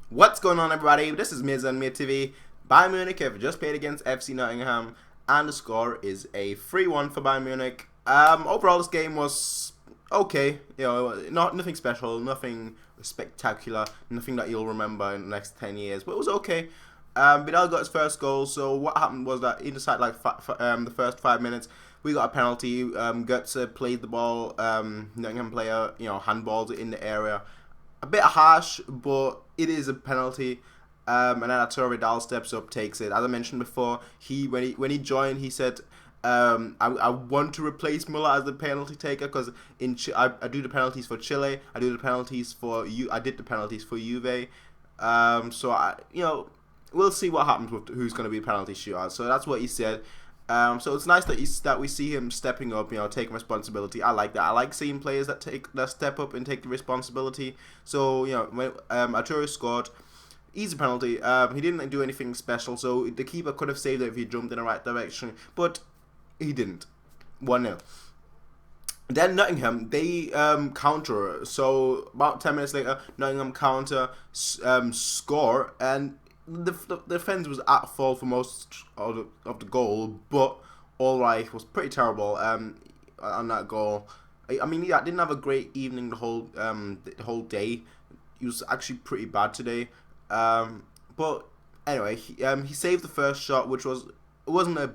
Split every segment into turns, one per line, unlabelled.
What's going on, everybody? This is Miz on Mir TV. Bayern Munich have just played against FC Nöttingen, and the score is a 3-1 for Bayern Munich. Overall, this game was okay. Nothing special, nothing spectacular, nothing that you'll remember in the next 10 years, but it was okay. Vidal got his first goal. So what happened was that inside the first 5 minutes, we got a penalty. Götze played the ball. Nottingham player, handballed it in the area. A bit harsh, but it is a penalty. And then Arturo Vidal steps up, takes it. As I mentioned before, when he joined, he said, I want to replace Muller as the penalty taker because I do the penalties for Chile. I did the penalties for Juve. We'll see what happens with who's going to be penalty shooter. So that's what he said. So it's nice that we see him stepping up, taking responsibility. I like that. I like seeing players that step up and take the responsibility. So when Arturo scored, easy penalty. He didn't do anything special, so the keeper could have saved it if he jumped in the right direction, but he didn't. 1-0. Then Nottingham, they counter. So about 10 minutes later, Nottingham counter, score, and the defense was at fault for most of the goal, but Allreich was pretty terrible on that goal. I mean, yeah, didn't have a great evening the whole day. He was actually pretty bad today. But anyway, he saved the first shot, which wasn't a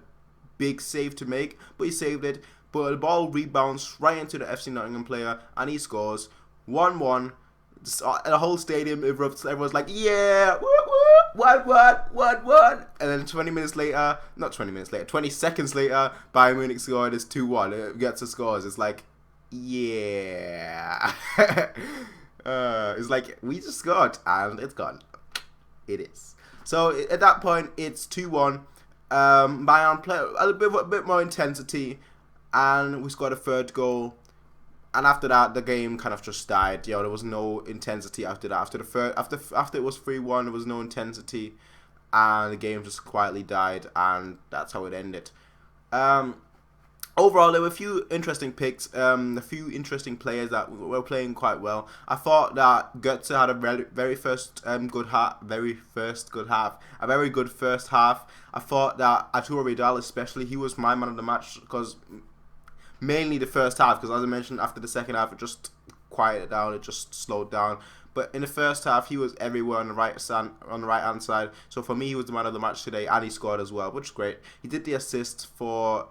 big save to make, but he saved it. But the ball rebounds right into the FC Nottingham player, and he scores 1-1. The whole stadium erupts. Everyone's like, yeah, what? And then 20 seconds later, Bayern Munich scored. It's 2-1. It gets the scores. It's like, yeah. It's like, we just scored, and it's gone. It is. So at that point, it's 2-1. Bayern play a bit more intensity, and we scored a third goal. And after that, the game kind of just died. There was no intensity after that. After it was 3-1, there was no intensity, and the game just quietly died, and that's how it ended. Overall, there were a few interesting picks, a few interesting players that were playing quite well. I thought that Götze had a very good first half. I thought that Arturo Vidal, especially, he was my man of the match because mainly the first half, because as I mentioned, after the second half, it just quieted down, it just slowed down. But in the first half, he was everywhere on the right hand side. So for me, he was the man of the match today, and he scored as well, which is great. He did the assist for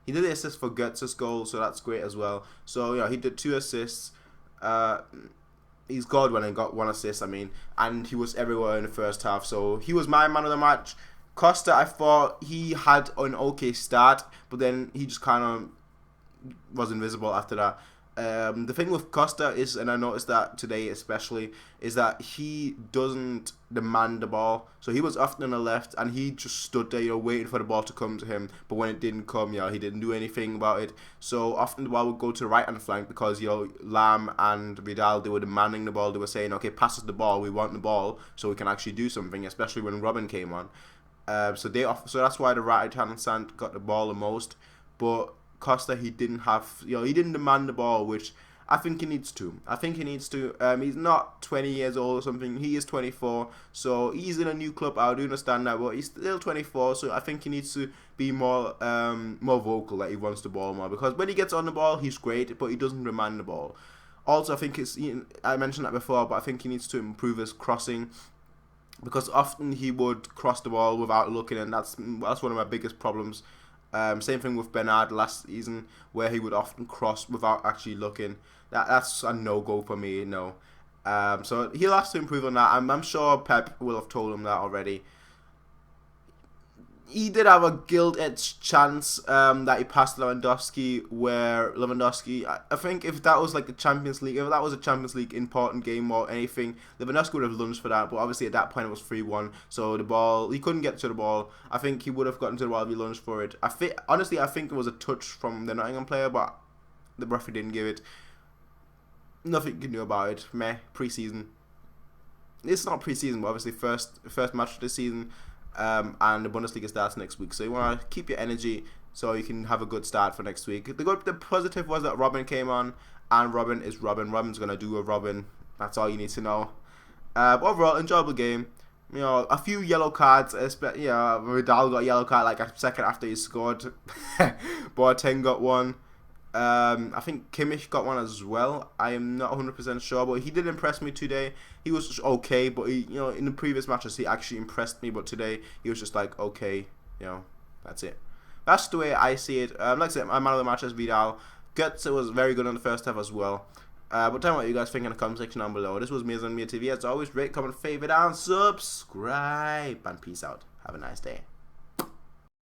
Götze's goal, so that's great as well. So he did 2 assists. He scored one and got 1 assist. And he was everywhere in the first half. So he was my man of the match. Costa, I thought he had an okay start, but then he just kind of was invisible after that. The thing with Costa is, and I noticed that today especially, is that he doesn't demand the ball. So he was often on the left, and he just stood there, waiting for the ball to come to him. But when it didn't come, he didn't do anything about it. So often the ball would go to the right hand flank because Lam and Vidal, they were demanding the ball. They were saying, okay, pass us the ball. We want the ball so we can actually do something. Especially when Robin came on. So that's why the right hand side got the ball the most. But Costa, he didn't demand the ball, which I think he needs to. He's not 20 years old or something. He is 24, so he's in a new club. I do understand that, but he's still 24, so I think he needs to be more vocal that he wants the ball more. Because when he gets on the ball, he's great, but he doesn't demand the ball. Also, I think I mentioned that before, but I think he needs to improve his crossing. Because often he would cross the ball without looking, and that's one of my biggest problems. Same thing with Bernard last season, where he would often cross without actually looking. That's a no-go for me, no. So he'll have to improve on that. I'm sure Pep will have told him that already. He did have a gilt-edged chance that he passed Lewandowski, where Lewandowski, I think if that was like the Champions League, if that was a Champions League important game or anything, Lewandowski would have lunged for that, but obviously at that point it was 3-1, so the ball, he couldn't get to the ball. I think he would have gotten to the ball if he lunged for it. Honestly, I think it was a touch from the Nottingham player, but the referee didn't give it. Nothing you can do about it. Meh, pre-season. It's not pre-season, but obviously first match of the season. And the Bundesliga starts next week, so you want to keep your energy so you can have a good start for next week. The positive was that Robin came on, and Robin is Robin. Robin's going to do a Robin. That's all you need to know. But overall, enjoyable game. You know, a few yellow cards. Vidal got a yellow card like a second after he scored. Boateng got one. I think Kimmich got one as well. I am not 100% sure, but he did impress me today. He was just okay, but in the previous matches he actually impressed me. But today he was just like okay, that's it. That's the way I see it. Like I said, my man of the match is Vidal. Götze was very good in the first half as well. But tell me what you guys think in the comment section down below. This was me as on Mia TV. As always, rate, comment, favorite, and subscribe. And peace out. Have a nice day.